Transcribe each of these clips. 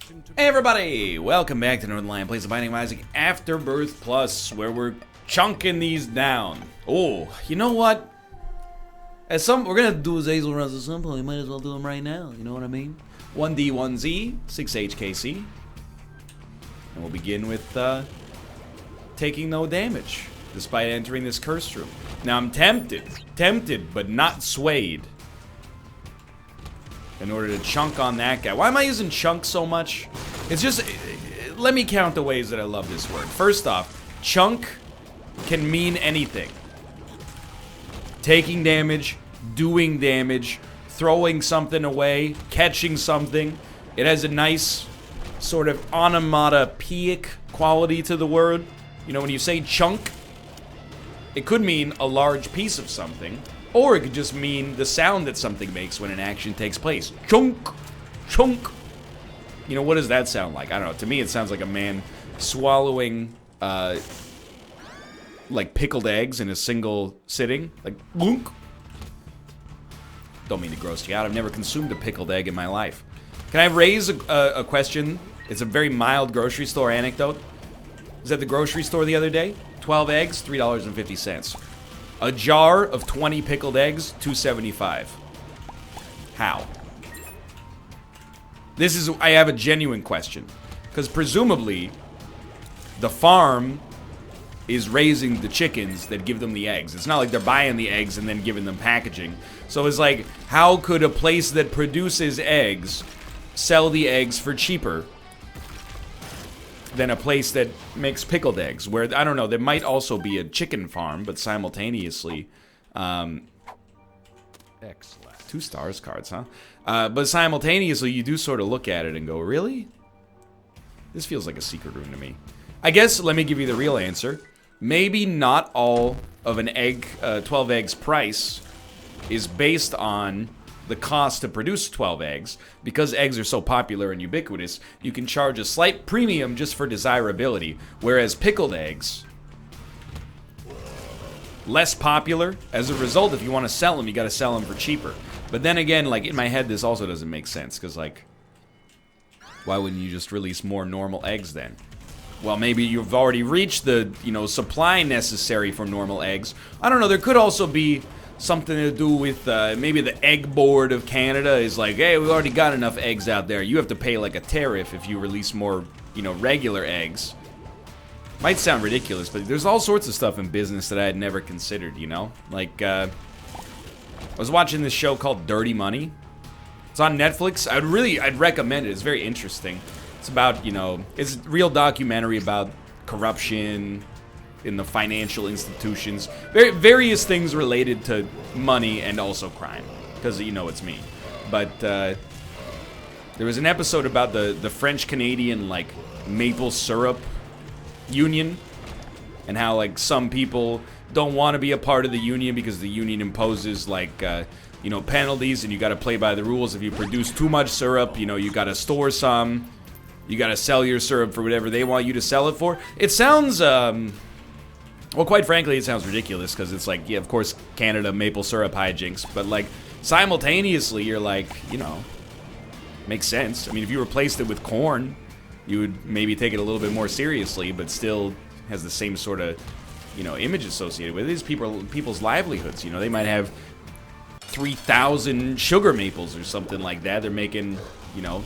Hey everybody! Welcome back to Northernlion Plays the Binding of Isaac Afterbirth Plus, where we're chunking these down. Oh, you know what? We're gonna do Azazel runs at some point. We might as well do them right now. You know what I mean? 1D, 1Z, 6HKC, and we'll begin with taking no damage despite entering this cursed room. Now I'm tempted, but not swayed. In order to chunk on that guy. Why am I using chunk so much? It's just, let me count the ways that I love this word. First off, chunk can mean anything. Taking damage, doing damage, throwing something away, catching something. It has a nice sort of onomatopoeic quality to the word. You know, when you say chunk, it could mean a large piece of something. Or it could just mean the sound that something makes when an action takes place. Chunk! Chunk! You know, what does that sound like? I don't know. To me, it sounds like a man swallowing, like pickled eggs in a single sitting. Like, boonk! Don't mean to gross you out. I've never consumed a pickled egg in my life. Can I raise a question? It's a very mild grocery store anecdote. I was at the grocery store the other day. 12 eggs, $3.50. A jar of 20 pickled eggs, $2.75. How? I have a genuine question. Because presumably, the farm is raising the chickens that give them the eggs. It's not like they're buying the eggs and then giving them packaging. So it's like, how could a place that produces eggs sell the eggs for cheaper than a place that makes pickled eggs, where, I don't know, there might also be a chicken farm, but simultaneously, excellent. 2 stars cards, huh? But simultaneously, you do sort of look at it and go, really? This feels like a secret room to me. I guess, let me give you the real answer. Maybe not all of an egg, 12 eggs price is based on the cost to produce 12 eggs. Because eggs are so popular and ubiquitous, you can charge a slight premium just for desirability, whereas pickled eggs, less popular. As a result, if you want to sell them, you got to sell them for cheaper. But then again, like, in my head, this also doesn't make sense, because, like, why wouldn't you just release more normal eggs then? Well, maybe you've already reached the, you know, supply necessary for normal eggs. I don't know, there could also be something to do with, maybe the Egg Board of Canada is like, hey, we've already got enough eggs out there. You have to pay, like, a tariff if you release more, you know, regular eggs. Might sound ridiculous, but there's all sorts of stuff in business that I had never considered, you know? Like, I was watching this show called Dirty Money. It's on Netflix. I'd recommend it. It's very interesting. It's about, you know, it's a real documentary about corruption in the financial institutions, various things related to money and also crime, because you know it's me. But there was an episode about the French-Canadian, like, maple syrup union, and how, like, some people don't want to be a part of the union because the union imposes, like, you know, penalties, and you got to play by the rules. If you produce too much syrup, you know, you got to store some, you got to sell your syrup for whatever they want you to sell it for. It sounds well, quite frankly, it sounds ridiculous, because it's like, yeah, of course, Canada, maple syrup hijinks, but, like, simultaneously, you're like, you know, makes sense. I mean, if you replaced it with corn, you would maybe take it a little bit more seriously, but still has the same sort of, you know, image associated with it. These people's livelihoods, you know, they might have 3,000 sugar maples or something like that. They're making, you know,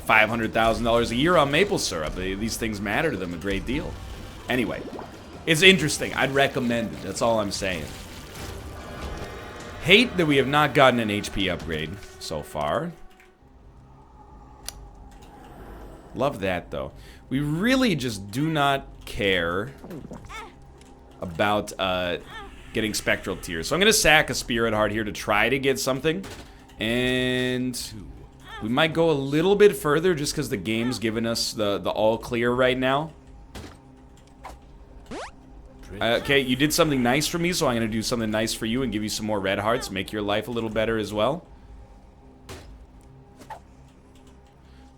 $500,000 a year on maple syrup. These things matter to them a great deal. Anyway. It's interesting. I'd recommend it. That's all I'm saying. Hate that we have not gotten an HP upgrade so far. Love that, though. We really just do not care about getting Spectral Tears. So I'm going to sack a Spirit Heart here to try to get something. And we might go a little bit further just because the game's giving us the all clear right now. Okay, you did something nice for me, so I'm going to do something nice for you and give you some more red hearts. Make your life a little better as well.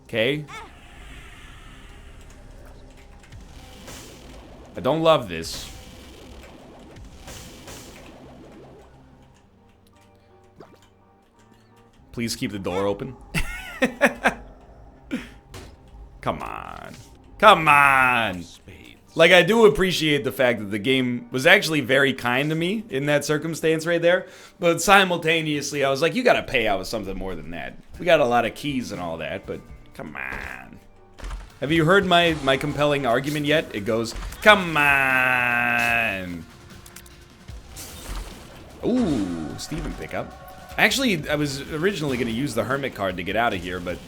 Okay. I don't love this. Please keep the door open. Come on. Come on. Like, I do appreciate the fact that the game was actually very kind to me in that circumstance right there. But simultaneously, I was like, you gotta pay out with something more than that. We got a lot of keys and all that, but come on. Have you heard my compelling argument yet? It goes, come on. Ooh, Steven pickup. Actually, I was originally going to use the Hermit card to get out of here, but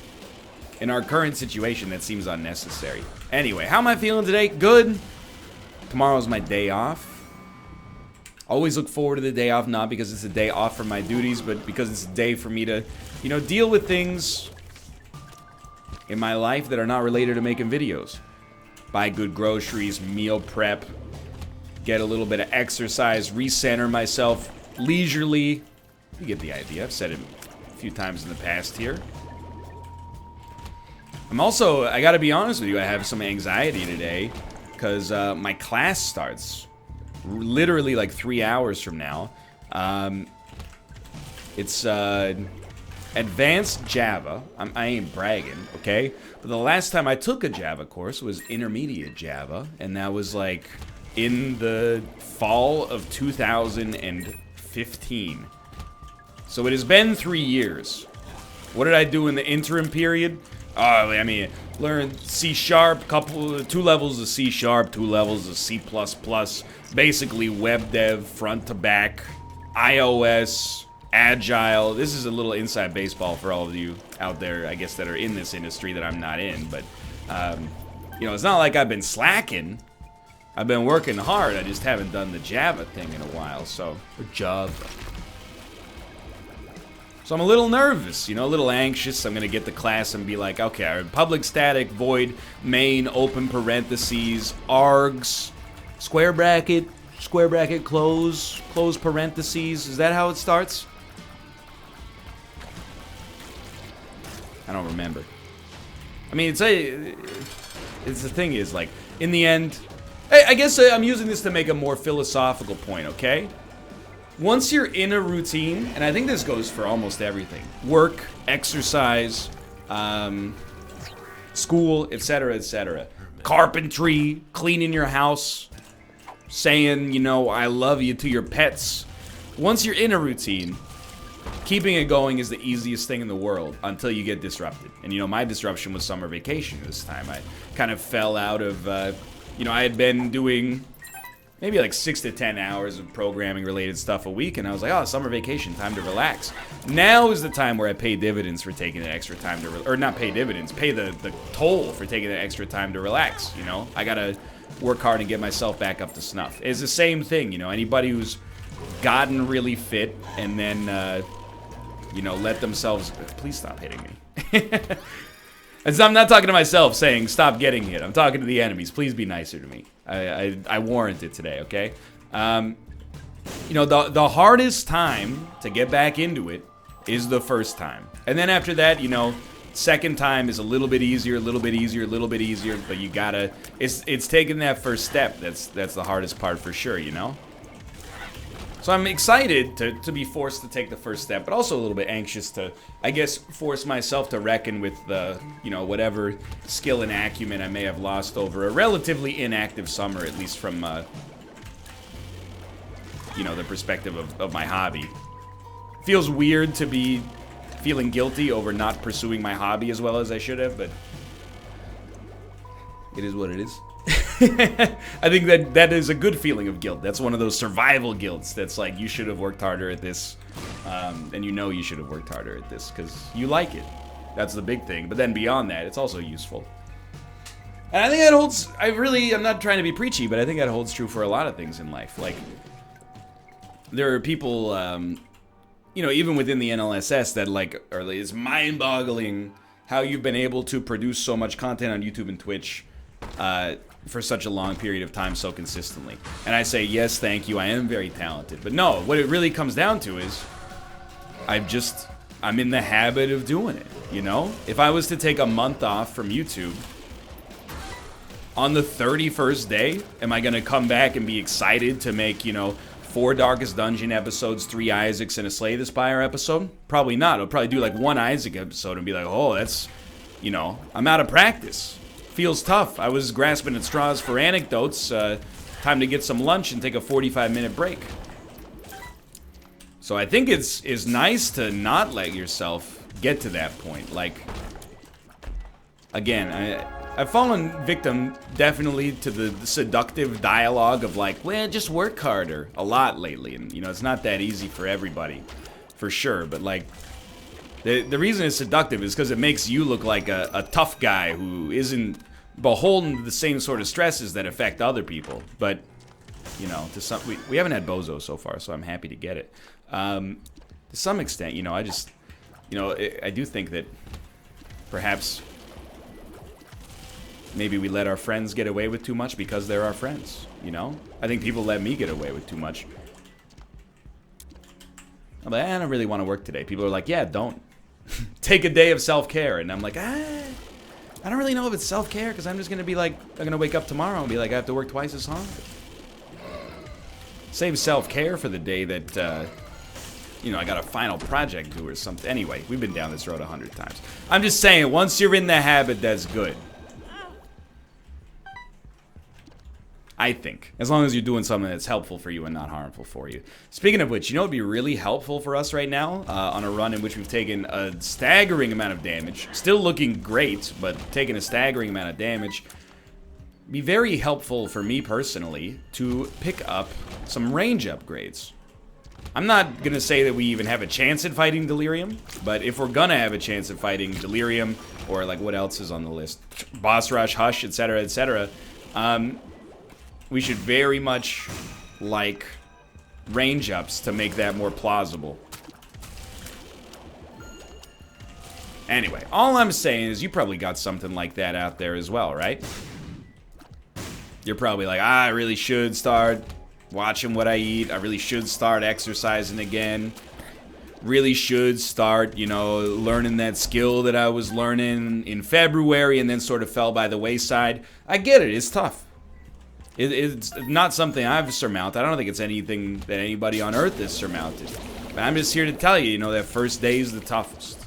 in our current situation, that seems unnecessary. Anyway, how am I feeling today? Good. Tomorrow's my day off. Always look forward to the day off, not because it's a day off from my duties, but because it's a day for me to, you know, deal with things in my life that are not related to making videos. Buy good groceries, meal prep, get a little bit of exercise, recenter myself leisurely. You get the idea. I've said it a few times in the past here. I'm also, I gotta be honest with you, I have some anxiety today because my class starts literally like 3 hours from now. It's advanced Java. I ain't bragging, okay? But the last time I took a Java course was intermediate Java, and that was like in the fall of 2015. So it has been 3 years. What did I do in the interim period? I mean, learn C#, two levels of C#, 2 levels of C++, basically web dev, front to back, iOS, Agile. This is a little inside baseball for all of you out there, I guess, that are in this industry that I'm not in. But, you know, it's not like I've been slacking. I've been working hard. I just haven't done the Java thing in a while, so... Or Java. So I'm a little nervous, you know, a little anxious. I'm going to get to class and be like, okay, public static, void, main, open parentheses, args, square bracket, close parentheses. Is that how it starts? I don't remember. I mean, the thing is, like, in the end, I guess I'm using this to make a more philosophical point, okay? Once you're in a routine, and I think this goes for almost everything, work, exercise, school, etc., carpentry, cleaning your house, saying, you know, I love you to your pets. Once you're in a routine, keeping it going is the easiest thing in the world until you get disrupted. And, you know, my disruption was summer vacation this time. I kind of fell out of, you know, I had been doing maybe like 6 to 10 hours of programming related stuff a week, and I was like, oh, summer vacation, time to relax. Now is the time where I pay dividends for taking the extra time to, or not pay dividends, pay the toll for taking the extra time to relax, you know? I gotta work hard and get myself back up to snuff. It's the same thing, you know, anybody who's gotten really fit and then, you know, let themselves, please stop hitting me. I'm not talking to myself saying stop getting hit. I'm talking to the enemies. Please be nicer to me. I warrant it today, okay? You know, the hardest time to get back into it is the first time. And then after that, you know, second time is a little bit easier, but you gotta, it's taking that first step that's the hardest part for sure, you know? So I'm excited to be forced to take the first step, but also a little bit anxious to, I guess, force myself to reckon with the, you know, whatever skill and acumen I may have lost over a relatively inactive summer, at least from, you know, the perspective of my hobby. Feels weird to be feeling guilty over not pursuing my hobby as well as I should have, but it is what it is. I think that is a good feeling of guilt. That's one of those survival guilts that's like, you should have worked harder at this, and you know you should have worked harder at this because you like it. That's the big thing. But then beyond that, it's also useful. And I think that holds, I'm not trying to be preachy, but I think that holds true for a lot of things in life. Like, there are people, you know, even within the NLSS that like, or it's mind-boggling how you've been able to produce so much content on YouTube and Twitch, for such a long period of time so consistently. And I say, yes, thank you, I am very talented. But no, what it really comes down to is I'm in the habit of doing it, you know? If I was to take a month off from YouTube, on the 31st day, am I gonna come back and be excited to make, you know, 4 Darkest Dungeon episodes, 3 Isaacs, and a Slay the Spire episode? Probably not. I'll probably do like 1 Isaac episode and be like, oh, that's, you know, I'm out of practice. feels tough. I was grasping at straws for anecdotes. Time to get some lunch and take a 45-minute break. So I think it's nice to not let yourself get to that point. Like, again, I've fallen victim definitely to the seductive dialogue of like, well, just work harder a lot lately. And, you know, it's not that easy for everybody, for sure. But, like, the reason it's seductive is because it makes you look like a tough guy who isn't beholden to the same sort of stresses that affect other people. But, you know, to some, we haven't had Bozo so far, so I'm happy to get it. To some extent, you know, I just, you know, I do think that perhaps maybe we let our friends get away with too much because they're our friends, you know? I think people let me get away with too much. I'm like, I don't really want to work today. People are like, yeah, don't. Take a day of self-care. And I'm like, I don't really know if it's self-care because I'm just going to be like, I'm going to wake up tomorrow and be like, I have to work twice as hard. Save self-care for the day that, you know, I got a final project due or something. Anyway, we've been down this road 100 times. I'm just saying, once you're in the habit, that's good. I think. As long as you're doing something that's helpful for you and not harmful for you. Speaking of which, you know what would be really helpful for us right now? On a run in which we've taken a staggering amount of damage. Still looking great, but taking a staggering amount of damage. Be very helpful for me personally to pick up some range upgrades. I'm not going to say that we even have a chance at fighting Delirium, but if we're going to have a chance at fighting Delirium, or like what else is on the list? Boss Rush, Hush, etc., etc., we should very much like range ups to make that more plausible. Anyway, all I'm saying is you probably got something like that out there as well, right? You're probably like, I really should start watching what I eat. I really should start exercising again. Really should start, you know, learning that skill that I was learning in February and then sort of fell by the wayside. I get it. It's tough. It's not something I've surmounted. I don't think it's anything that anybody on Earth has surmounted. But I'm just here to tell you, you know, that first day is the toughest.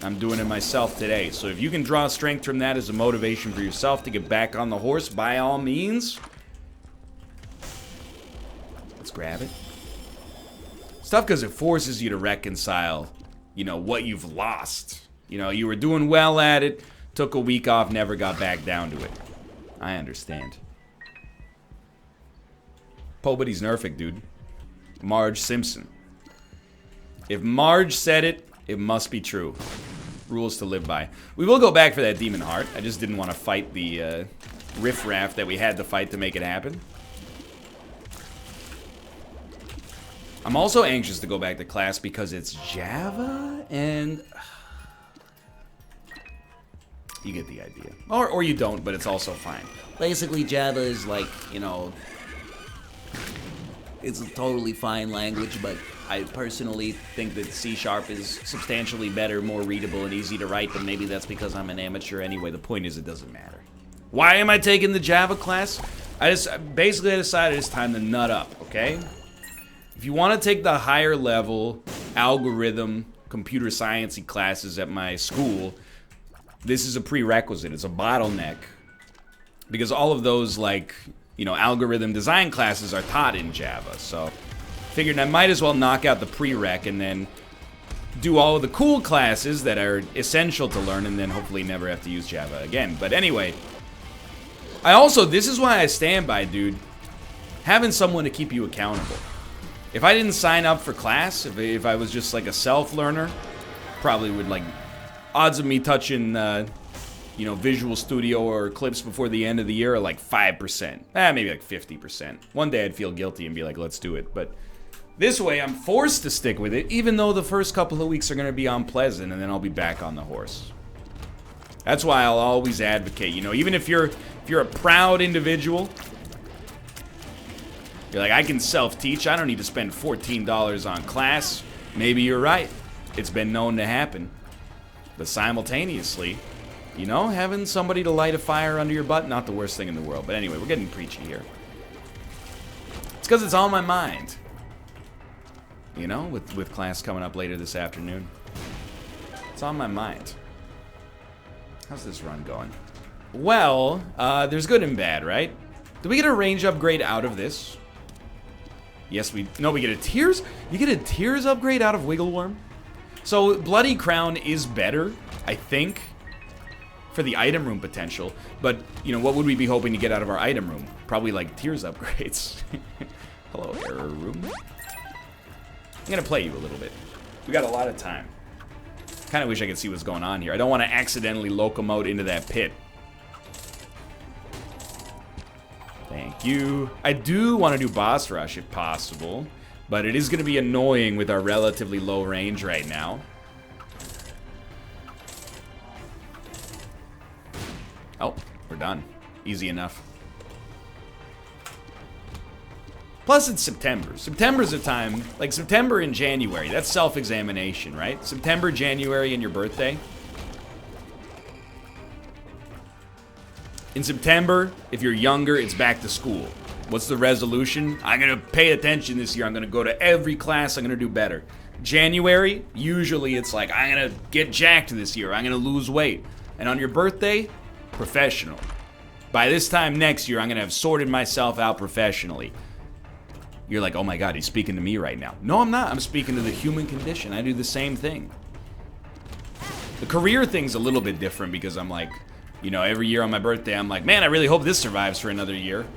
I'm doing it myself today. So if you can draw strength from that as a motivation for yourself to get back on the horse, by all means, let's grab it. It's tough because it forces you to reconcile, you know, what you've lost. You know, you were doing well at it, took a week off, never got back down to it. I understand. Pobody's Nerfic, dude. Marge Simpson. If Marge said it, it must be true. Rules to live by. We will go back for that Demon Heart. I just didn't want to fight the riffraff that we had to fight to make it happen. I'm also anxious to go back to class because it's Java and... You get the idea. Or you don't, but it's also fine. Basically, Java is like, you know... It's a totally fine language, but I personally think that C# is substantially better, more readable, and easy to write, but maybe that's because I'm an amateur anyway. The point is, it doesn't matter. Why am I taking the Java class? I decided it's time to nut up, okay? If you want to take the higher level algorithm, computer sciencey classes at my school, this is a prerequisite. It's a bottleneck. Because all of those, like... you know, algorithm design classes are taught in Java, so figured I might as well knock out the prereq and then do all of the cool classes that are essential to learn and then hopefully never have to use Java again. But anyway, this is why I stand by, dude, having someone to keep you accountable. If I didn't sign up for class, if I was just like a self-learner, probably would like, odds of me touching, you know, Visual Studio or Clips before the end of the year are like 5%. Maybe like 50%. One day I'd feel guilty and be like, let's do it. But this way I'm forced to stick with it, even though the first couple of weeks are going to be unpleasant, and then I'll be back on the horse. That's why I'll always advocate, you know, even if you're a proud individual, you're like, I can self-teach, I don't need to spend $14 on class. Maybe you're right. It's been known to happen. But simultaneously, you know, having somebody to light a fire under your butt, not the worst thing in the world. But anyway, we're getting preachy here. It's because it's on my mind. You know, with class coming up later this afternoon. It's on my mind. How's this run going? Well, there's good and bad, right? Do we get a range upgrade out of this? Yes, we get a tears. You get a tears upgrade out of Wiggle Worm. So Bloody Crown is better, I think, for the item room potential. But you know, what would we be hoping to get out of our item room? Probably like tears upgrades. Hello, error room. I'm gonna play you a little bit. We got a lot of time. Kind of wish I could see what's going on here. I don't want to accidentally locomote into that pit. Thank you. I do want to do boss rush if possible, but it is going to be annoying with our relatively low range right now. Oh, we're done. Easy enough. Plus, it's September. September's a time, like September and January, that's self-examination, right? September, January, and your birthday. In September, if you're younger, it's back to school. What's the resolution? I'm gonna pay attention this year. I'm gonna go to every class. I'm gonna do better. January, usually it's like, I'm gonna get jacked this year. I'm gonna lose weight. And on your birthday, professional. By this time next year, I'm gonna have sorted myself out professionally. You're like, oh my god, he's speaking to me right now. No, I'm not. I'm speaking to the human condition. I do the same thing. The career thing's a little bit different because I'm like, you know, every year on my birthday, I'm like, man, I really hope this survives for another year.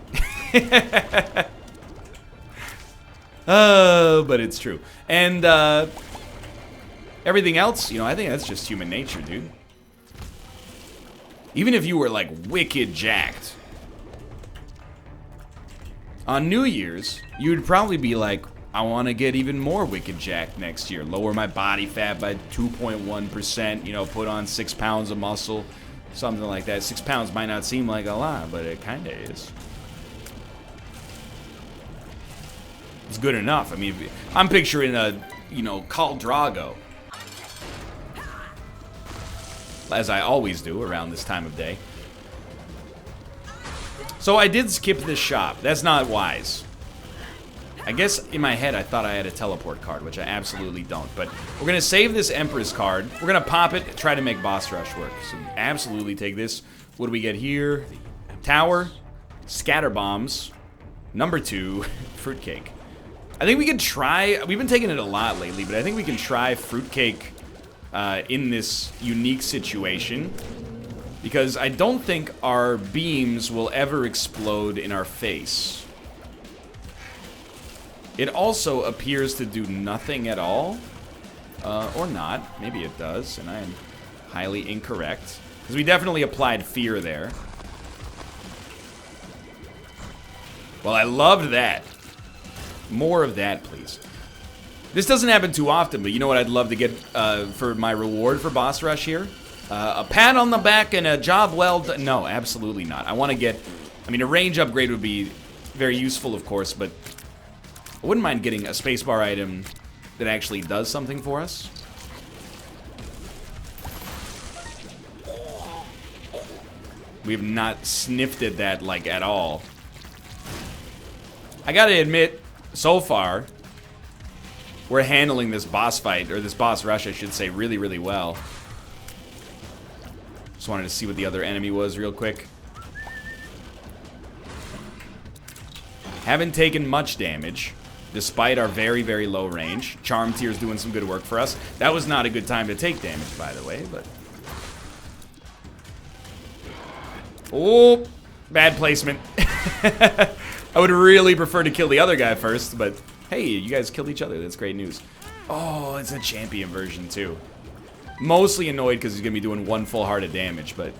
But it's true. And everything else, you know, I think that's just human nature, dude. Even if you were like wicked jacked, on New Year's, you'd probably be like, I want to get even more wicked jacked next year. Lower my body fat by 2.1%, you know, put on 6 pounds of muscle, something like that. 6 pounds might not seem like a lot, but it kind of is. It's good enough. I mean, I'm picturing a, you know, Khal Drago. As I always do around this time of day. So I did skip this shop. That's not wise. I guess in my head I thought I had a teleport card, which I absolutely don't. But we're going to save this Empress card. We're going to pop it, try to make boss rush work. So absolutely take this. What do we get here? Tower, scatter bombs, number 2, fruitcake. I think we can try, we've been taking it a lot lately, but I think we can try fruitcake in this unique situation. Because I don't think our beams will ever explode in our face. It also appears to do nothing at all. Or not. Maybe it does, and I am highly incorrect. Because we definitely applied fear there. Well, I loved that. More of that, please. This doesn't happen too often, but you know what I'd love to get for my reward for boss rush here? A pat on the back and a job well done. No, absolutely not. I want to get, I mean, a range upgrade would be very useful, of course, but I wouldn't mind getting a spacebar item that actually does something for us. We have not sniffed at that, like, at all. I gotta admit, so far, we're handling this boss fight, or this boss rush, I should say, really, really well. Just wanted to see what the other enemy was real quick. Haven't taken much damage, despite our very, very low range. Charm Tier's doing some good work for us. That was not a good time to take damage, by the way, but... Oh, bad placement. I would really prefer to kill the other guy first, but hey, you guys killed each other. That's great news. Oh, it's a champion version, too. Mostly annoyed because he's going to be doing 1 full heart of damage, but...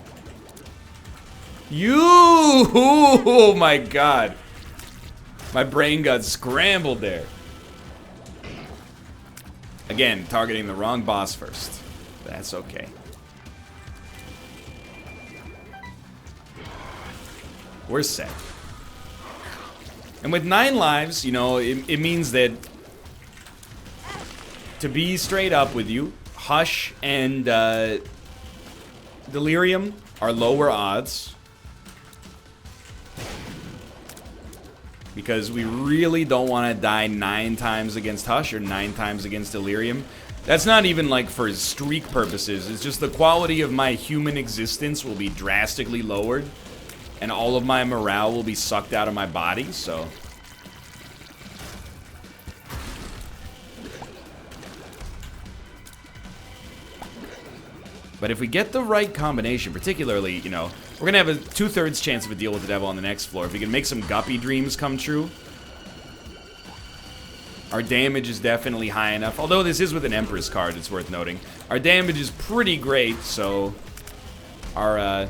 Oh my god. My brain got scrambled there. Again, targeting the wrong boss first. That's okay. We're set. And with 9 lives, you know, it means that... To be straight up with you, Hush and Delirium are lower odds. Because we really don't want to die 9 times against Hush or 9 times against Delirium. That's not even like for streak purposes. It's just the quality of my human existence will be drastically lowered. And all of my morale will be sucked out of my body, so... But if we get the right combination, particularly, you know, we're gonna have a 2/3 chance of a deal with the devil on the next floor. If we can make some guppy dreams come true, our damage is definitely high enough. Although this is with an Empress card, it's worth noting. Our damage is pretty great, so our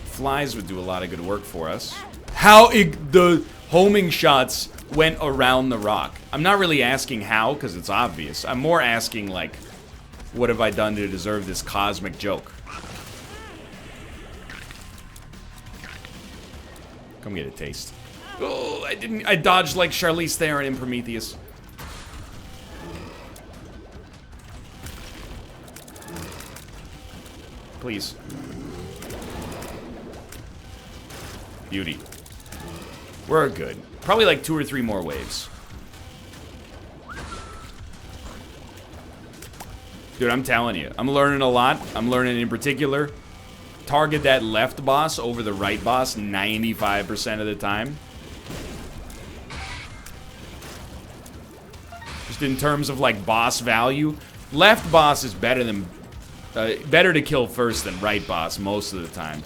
flies would do a lot of good work for us. How the homing shots went around the rock. I'm not really asking how, because it's obvious. I'm more asking, like, what have I done to deserve this cosmic joke? Come get a taste. Oh, I dodged like Charlize Theron in Prometheus. Please. Beauty. We're good. Probably like 2 or 3 more waves. Dude, I'm telling you, I'm learning a lot. I'm learning in particular, target that left boss over the right boss 95% of the time. Just in terms of like boss value, left boss is better than better to kill first than right boss most of the time.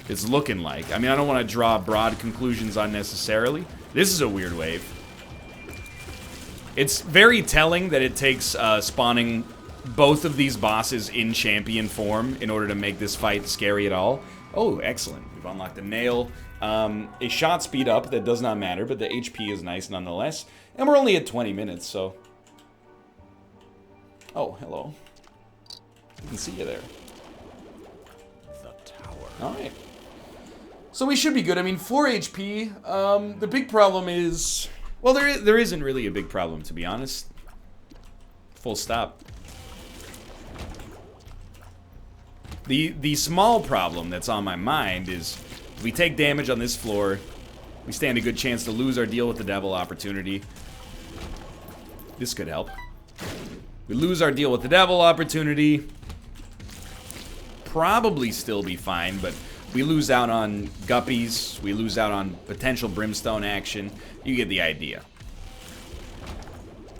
It's looking like. I mean, I don't want to draw broad conclusions unnecessarily. This is a weird wave. It's very telling that it takes spawning both of these bosses in champion form in order to make this fight scary at all. Oh, excellent. We've unlocked a nail. A shot speed up that does not matter, but the HP is nice nonetheless. And we're only at 20 minutes, so... Oh, hello. I can see you there. The tower. Alright. So we should be good. I mean, 4 HP. The big problem is... Well, there isn't really a big problem, to be honest. Full stop. The small problem that's on my mind is if we take damage on this floor, we stand a good chance to lose our deal with the devil opportunity. This could help. We lose our deal with the devil opportunity. Probably still be fine, but we lose out on guppies. We lose out on potential brimstone action. You get the idea.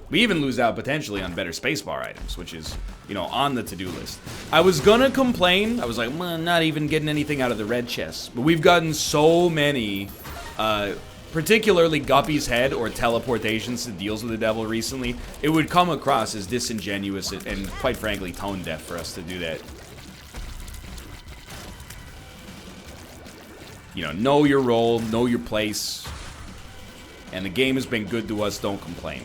We even lose out potentially on better spacebar items, which is, you know, on the to-do list. I was gonna complain. I was like, well, not even getting anything out of the red chest. But we've gotten so many, particularly Guppy's Head or teleportations to deals with the devil recently. It would come across as disingenuous and quite frankly, tone deaf for us to do that. You know your role, know your place. And the game has been good to us, don't complain.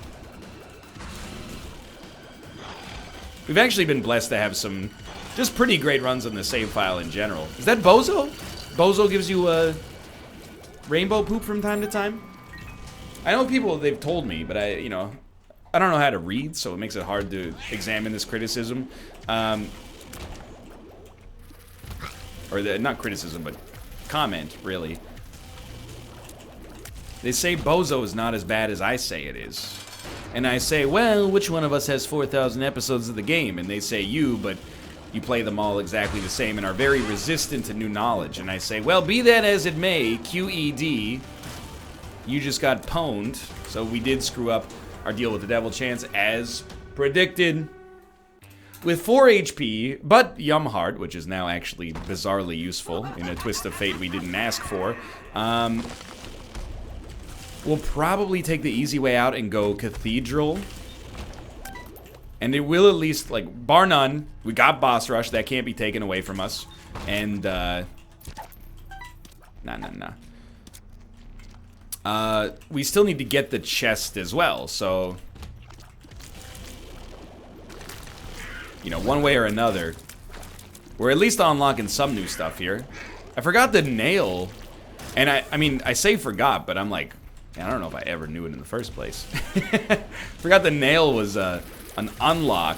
We've actually been blessed to have some just pretty great runs on the save file in general. Is that Bozo? Bozo gives you a rainbow poop from time to time? I know people, they've told me, but I don't know how to read, so it makes it hard to examine this criticism. Not criticism, but comment, really. They say Bozo is not as bad as I say it is. And I say, well, which one of us has 4,000 episodes of the game? And they say you, but you play them all exactly the same and are very resistant to new knowledge. And I say, well, be that as it may, QED, you just got pwned. So we did screw up our deal with the devil chance as predicted. With 4 HP, but Yumheart, which is now actually bizarrely useful in a twist of fate we didn't ask for, we'll probably take the easy way out and go Cathedral. And it will at least, like, bar none, we got Boss Rush, that can't be taken away from us. And, we still need to get the chest as well, so... You know, one way or another, we're at least unlocking some new stuff here. I forgot the nail, and I mean, I say forgot, but I'm like, I don't know if I ever knew it in the first place. Forgot the nail was an unlock.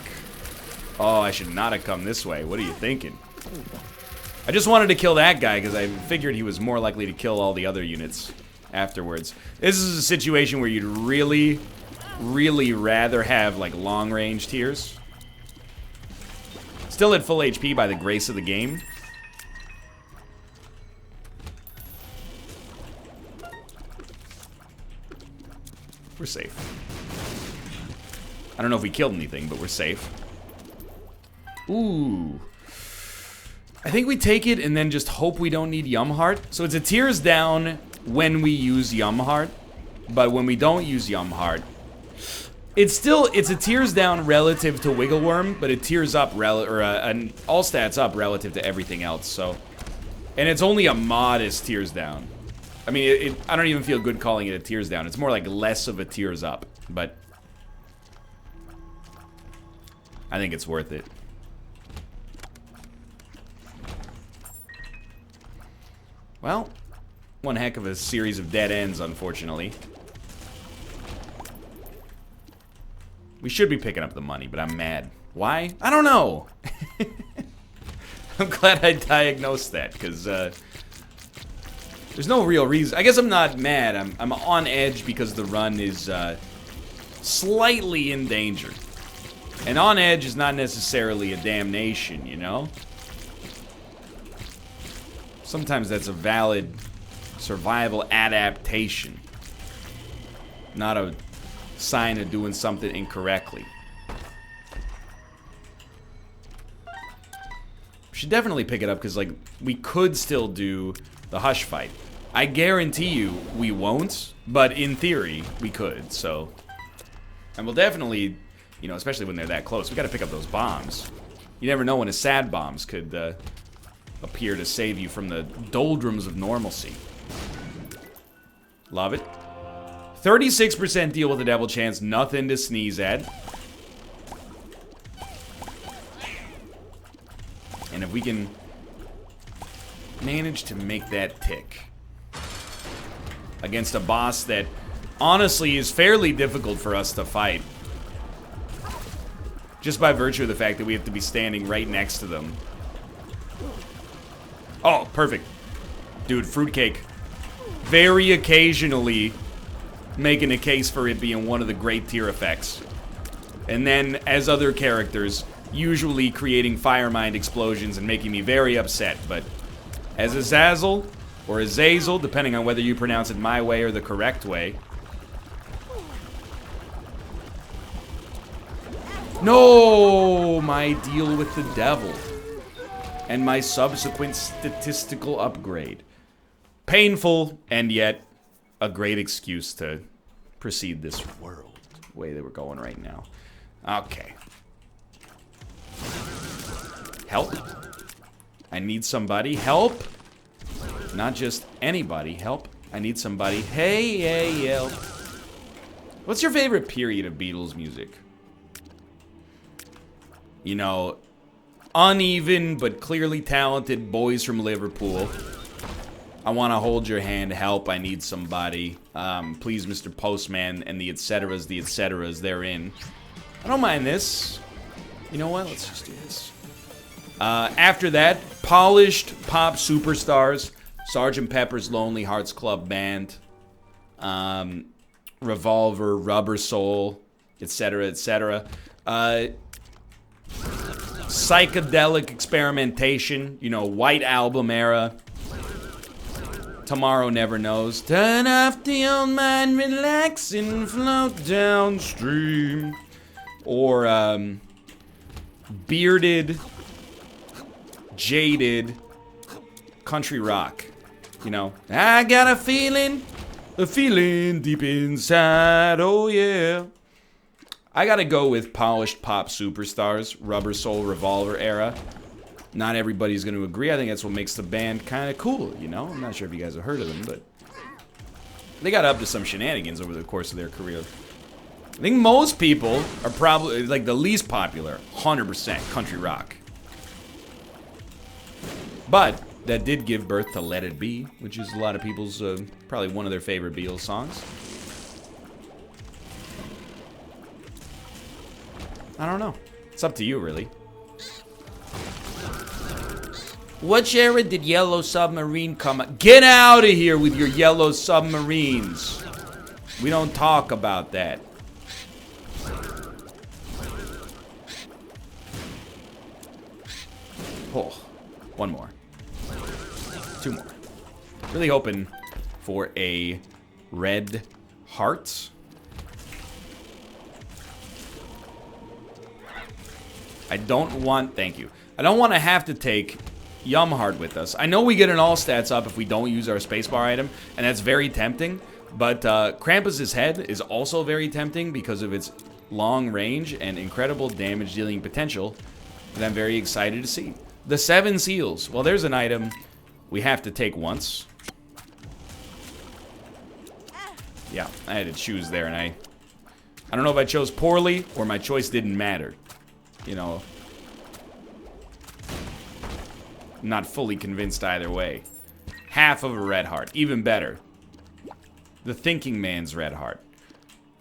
Oh, I should not have come this way. What are you thinking? I just wanted to kill that guy because I figured he was more likely to kill all the other units afterwards. This is a situation where you'd really really rather have, like, long-range tiers. Still at full HP by the grace of the game. We're safe. I don't know if we killed anything, but we're safe. Ooh. I think we take it and then just hope we don't need Yum Heart. So it's a tears down when we use Yum Heart. But when we don't use Yum Heart, it's a tears down relative to Wiggle Worm, but it tears up an all stats up relative to everything else. So, and it's only a modest tears down. I mean, I don't even feel good calling it a tears down. It's more like less of a tears up, but I think it's worth it. Well, one heck of a series of dead ends, unfortunately. We should be picking up the money, but I'm mad. Why? I don't know. I'm glad I diagnosed that, because there's no real reason. I guess I'm not mad. I'm on edge because the run is slightly in danger. And on edge is not necessarily a damnation, you know? Sometimes that's a valid survival adaptation, not a sign of doing something incorrectly. We should definitely pick it up because, like, we could still do the Hush fight. I guarantee you we won't, but in theory we could, so. And we'll definitely, you know, especially when they're that close, we gotta pick up those bombs. You never know when a sad bombs could appear to save you from the doldrums of normalcy. Love it. 36% deal with the devil chance, nothing to sneeze at. And if we can manage to make that tick against a boss that honestly is fairly difficult for us to fight, just by virtue of the fact that we have to be standing right next to them. Oh, perfect. Dude, fruitcake. Very occasionally making a case for it being one of the great tier effects. And then, as other characters, usually creating fire mind explosions and making me very upset. But as Azazel, or Azazel, depending on whether you pronounce it my way or the correct way. No! My deal with the devil. And my subsequent statistical upgrade. Painful, and yet a great excuse to proceed this world the way that we're going right now. Okay. Help. I need somebody. Help. Not just anybody. Help. I need somebody. Hey, hey, help. What's your favorite period of Beatles music? You know, uneven but clearly talented boys from Liverpool. I want to hold your hand. Help. I need somebody. Please, Mr. Postman, and the etceteras they're in. I don't mind this. You know what? Let's just do this. After that, polished pop superstars. Sgt. Pepper's Lonely Hearts Club Band. Revolver, Rubber Soul, etc., etc. Psychedelic experimentation. You know, White Album era. Tomorrow Never Knows. Turn off the old mind, relax and float downstream. Or, bearded, jaded country rock. You know, I got a feeling deep inside, oh yeah. I gotta go with polished pop superstars, Rubber Soul, Revolver era. Not everybody's going to agree. I think that's what makes the band kind of cool, you know? I'm not sure if you guys have heard of them, but they got up to some shenanigans over the course of their career. I think most people are probably, like, the least popular, 100% country rock. But that did give birth to Let It Be, which is a lot of people's, probably one of their favorite Beatles songs. I don't know. It's up to you, really. Which era did Yellow Submarine come out? Get out of here with your Yellow Submarines. We don't talk about that. Oh, one more. Two more. Really hoping for a red heart. I don't want, thank you. I don't want to have to take Yumhard with us. I know we get an all stats up if we don't use our spacebar item, and that's very tempting. But Krampus's head is also very tempting because of its long range and incredible damage dealing potential that I'm very excited to see. The 7 seals. Well, there's an item we have to take once. Yeah, I had to choose there, and I don't know if I chose poorly or my choice didn't matter. You know, not fully convinced either way. Half of a red heart, even better. The thinking man's red heart.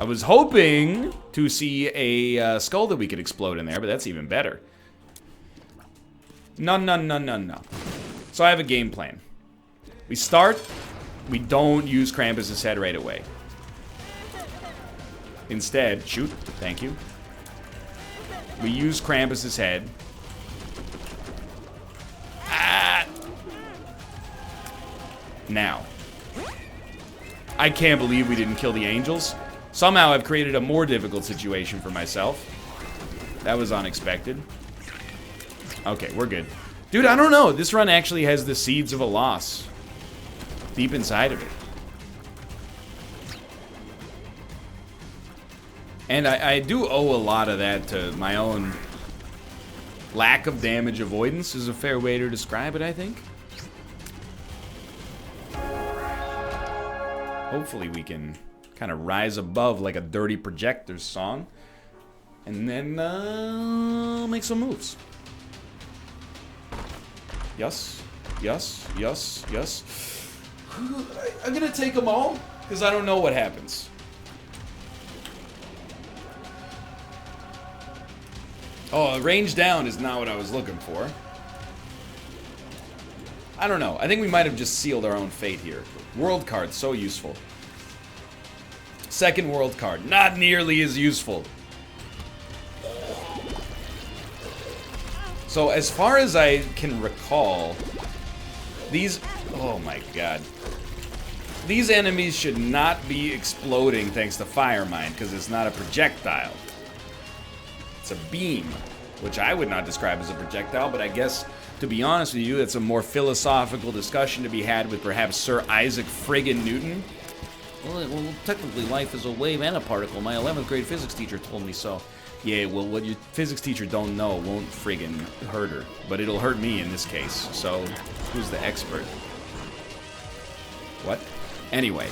I was hoping to see a skull that we could explode in there, but that's even better. No. So I have a game plan. We start, we don't use Krampus's head right away. Instead, shoot, thank you. We use Krampus's head. Ah! Now. I can't believe we didn't kill the angels. Somehow I've created a more difficult situation for myself. That was unexpected. Okay, we're good. Dude, I don't know. This run actually has the seeds of a loss deep inside of it. And I do owe a lot of that to my own lack of damage avoidance, is a fair way to describe it, I think. Hopefully we can kind of rise above like a Dirty Projectors song. And then make some moves. Yes. I'm gonna take them all, because I don't know what happens. Oh, range down is not what I was looking for. I don't know. I think we might have just sealed our own fate here. World card, so useful. Second world card, not nearly as useful. So as far as I can recall, these... Oh my god. These enemies should not be exploding thanks to Fire Mine, because it's not a projectile. It's a beam, which I would not describe as a projectile, but I guess, to be honest with you, it's a more philosophical discussion to be had with perhaps Sir Isaac Friggin Newton. Well, technically life is a wave and a particle. My 11th grade physics teacher told me so. Yeah, well, what your physics teacher don't know won't friggin' hurt her. But it'll hurt me in this case, so who's the expert? What? Anyway.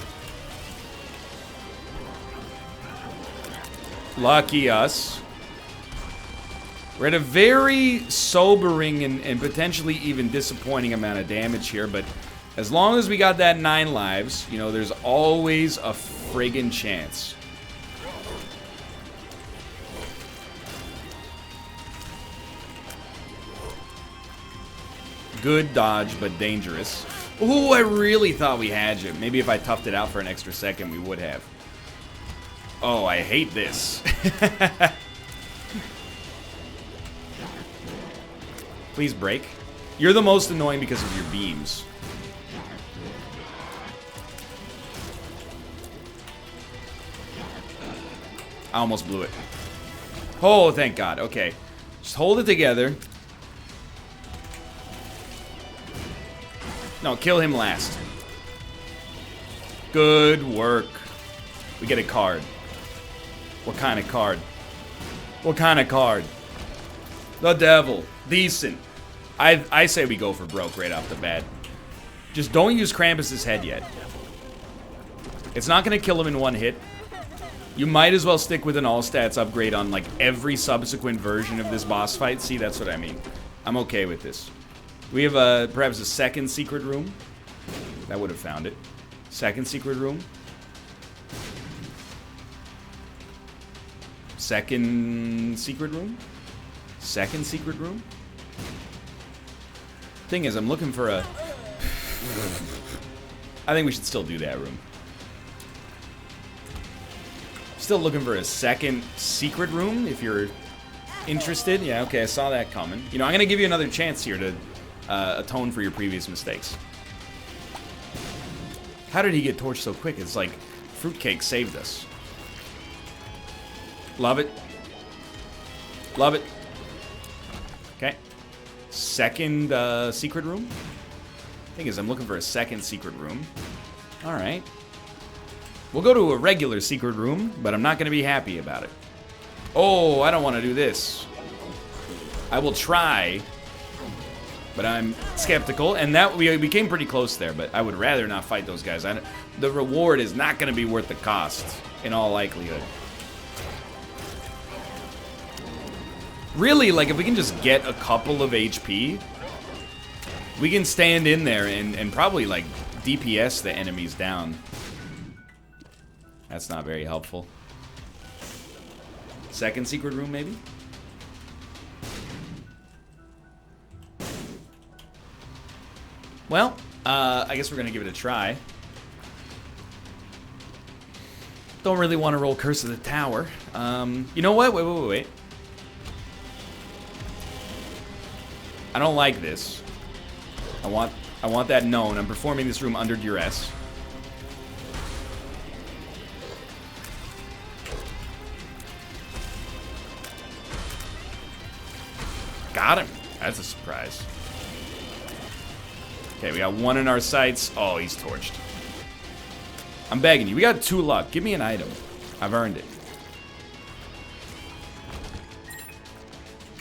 Lucky us. We're at a very sobering and potentially even disappointing amount of damage here, but as long as we got that 9 lives, you know, there's always a friggin' chance. Good dodge, but dangerous. Ooh, I really thought we had you. Maybe if I toughed it out for an extra second, we would have. Oh, I hate this. Please break. You're the most annoying because of your beams. I almost blew it. Oh, thank God. Okay. Just hold it together. No, kill him last. Good work. We get a card. What kind of card? What kind of card? The devil. Decent. I say we go for broke right off the bat. Just don't use Krampus's head yet. It's not going to kill him in one hit. You might as well stick with an all-stats upgrade on, like, every subsequent version of this boss fight. See, that's what I mean. I'm okay with this. We have, perhaps a second secret room. That would have found it. Second secret room. Second secret room. Second secret room. Thing is, I'm looking for a... I think we should still do that room. Still looking for a second secret room, if you're Interested? Yeah, okay, I saw that coming. You know, I'm gonna give you another chance here to atone for your previous mistakes. How did he get torched so quick? It's like fruitcake saved us. Love it. Love it. Okay. Second secret room? Thing is, I'm looking for a second secret room. Alright. We'll go to a regular secret room, but I'm not going to be happy about it. Oh, I don't want to do this. I will try, but I'm skeptical. And that we came pretty close there, but I would rather not fight those guys. The reward is not going to be worth the cost, in all likelihood. Really, like, if we can just get a couple of HP, we can stand in there and probably, like, DPS the enemies down. That's not very helpful. Second secret room, maybe? Well, I guess we're gonna give it a try. Don't really want to roll Curse of the Tower. You know what? Wait. I don't like this. I want that known. I'm performing this room under duress. Got him. That's a surprise. Okay, we got one in our sights. Oh, he's torched. I'm begging you. We got 2 luck. Give me an item. I've earned it.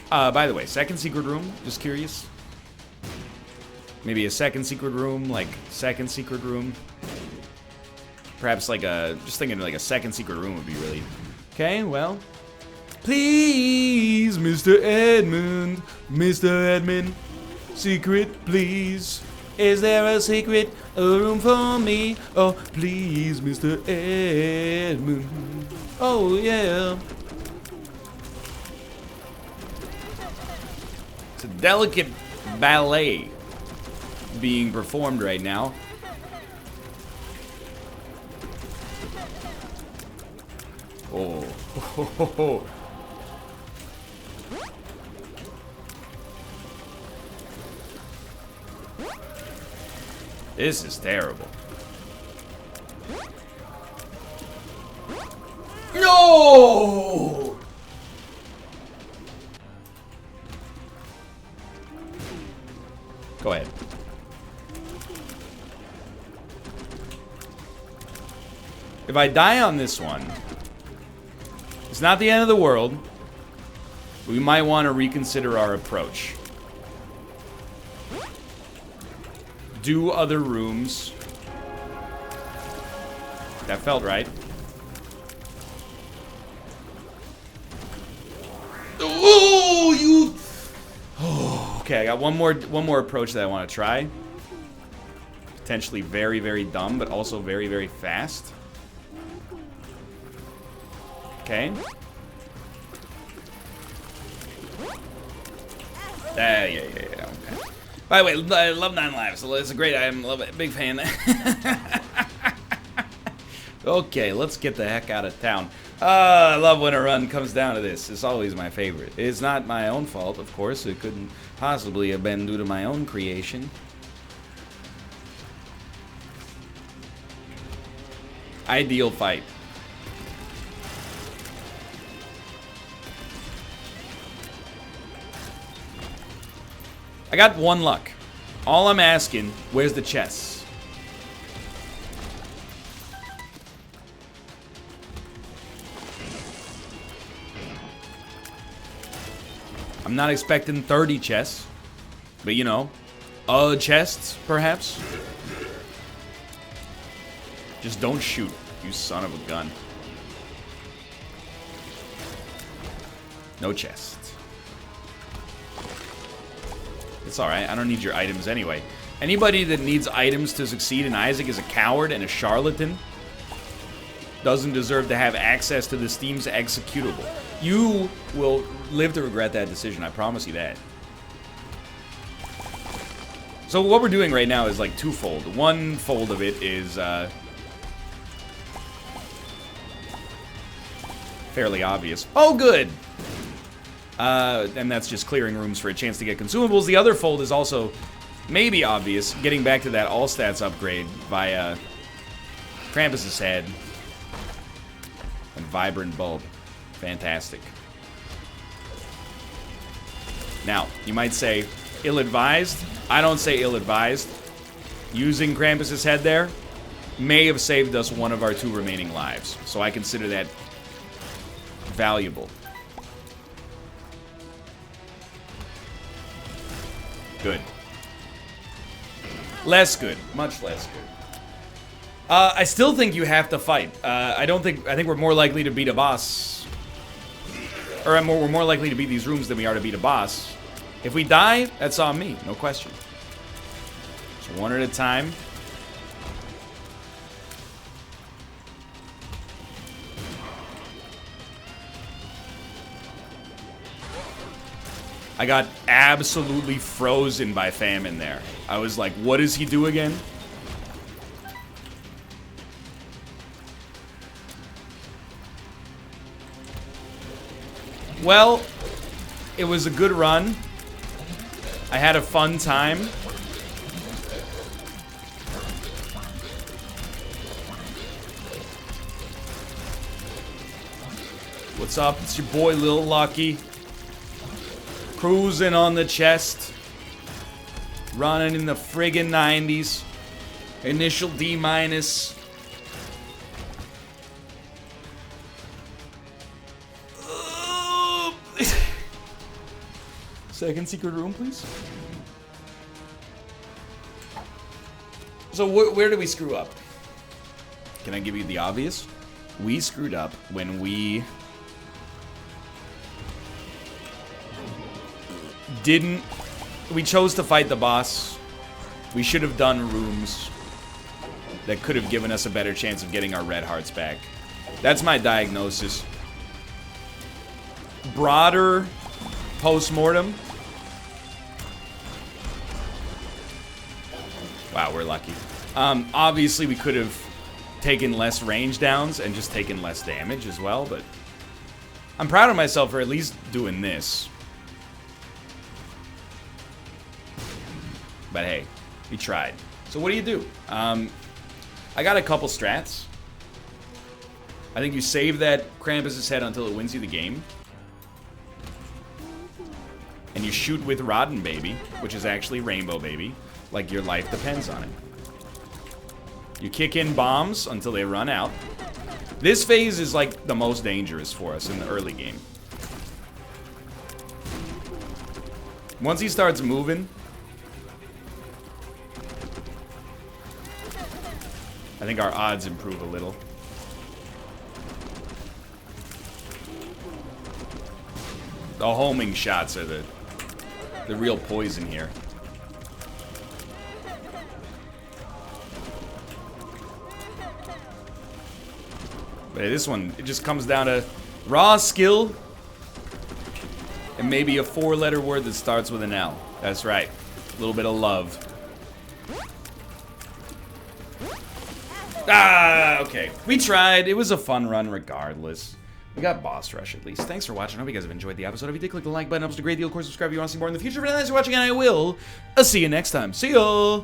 By the way, second secret room. Just curious. Maybe a second secret room, like second secret room. Perhaps like a, just thinking like a second secret room would be really. Okay, well. Please, Mr. Edmund, secret, please. Is there a secret room for me? Oh, please, Mr. Edmund. Oh, yeah. It's a delicate ballet being performed right now. Oh. This is terrible. No! Go ahead. If I die on this one, it's not the end of the world. We might want to reconsider our approach. Do other rooms. That felt right. Oh, you. Oh, okay, I got one more approach that I want to try. Potentially very, very dumb, but also very, very fast. Okay. Yeah. Okay. By the way, I love 9 Lives, so it's a great item. Love it. Big fan. Okay, let's get the heck out of town. I love when a run comes down to this. It's always my favorite. It's not my own fault, of course. It couldn't possibly have been due to my own creation. Ideal fight. I got 1 luck. All I'm asking, where's the chests? I'm not expecting 30 chests, but you know, chests, perhaps? Just don't shoot, you son of a gun. No chests. It's alright, I don't need your items anyway. Anybody that needs items to succeed in Isaac is a coward and a charlatan. Doesn't deserve to have access to the Steam's executable. You will live to regret that decision, I promise you that. So what we're doing right now is like twofold. One fold of it is fairly obvious. Oh, good! And that's just clearing rooms for a chance to get consumables. The other fold is also maybe obvious, getting back to that all stats upgrade via Krampus's head and Vibrant Bulb. Fantastic. Now, you might say, ill-advised. I don't say ill-advised. Using Krampus's head there may have saved us one of our 2 remaining lives. So I consider that valuable. Good. Less good. Much less good. I still think you have to fight. I think we're more likely to beat a boss. Or we're more likely to beat these rooms than we are to beat a boss. If we die, that's on me. No question. So one at a time. I got absolutely frozen by famine there. I was like, what does he do again? Well, it was a good run. I had a fun time. What's up? It's your boy Lil Lucky. Cruising on the chest. Running in the friggin' 90s. Initial D-. Second secret room, please. So where did we screw up? Can I give you the obvious? We screwed up when we chose to fight the boss. We should have done rooms that could have given us a better chance of getting our red hearts back. That's my diagnosis. Broader post-mortem. Wow, we're lucky. Obviously, we could have taken less range downs and just taken less damage as well, but I'm proud of myself for at least doing this. But hey, we tried. So what do? I got a couple strats. I think you save that Krampus's head until it wins you the game. And you shoot with Rotten Baby, which is actually Rainbow Baby, like your life depends on it. You kick in bombs until they run out. This phase is like the most dangerous for us in the early game. Once he starts moving, I think our odds improve a little. The homing shots are the real poison here. But this one, it just comes down to raw skill and maybe a 4-letter word that starts with an L. That's right. A little bit of love. Ah, okay. We tried. It was a fun run regardless. We got boss rush at least. Thanks for watching. I hope you guys have enjoyed the episode. If you did, click the like button. It helps a great deal. Of course, subscribe if you want to see more in the future. But thanks for watching, and I will see you next time. See ya!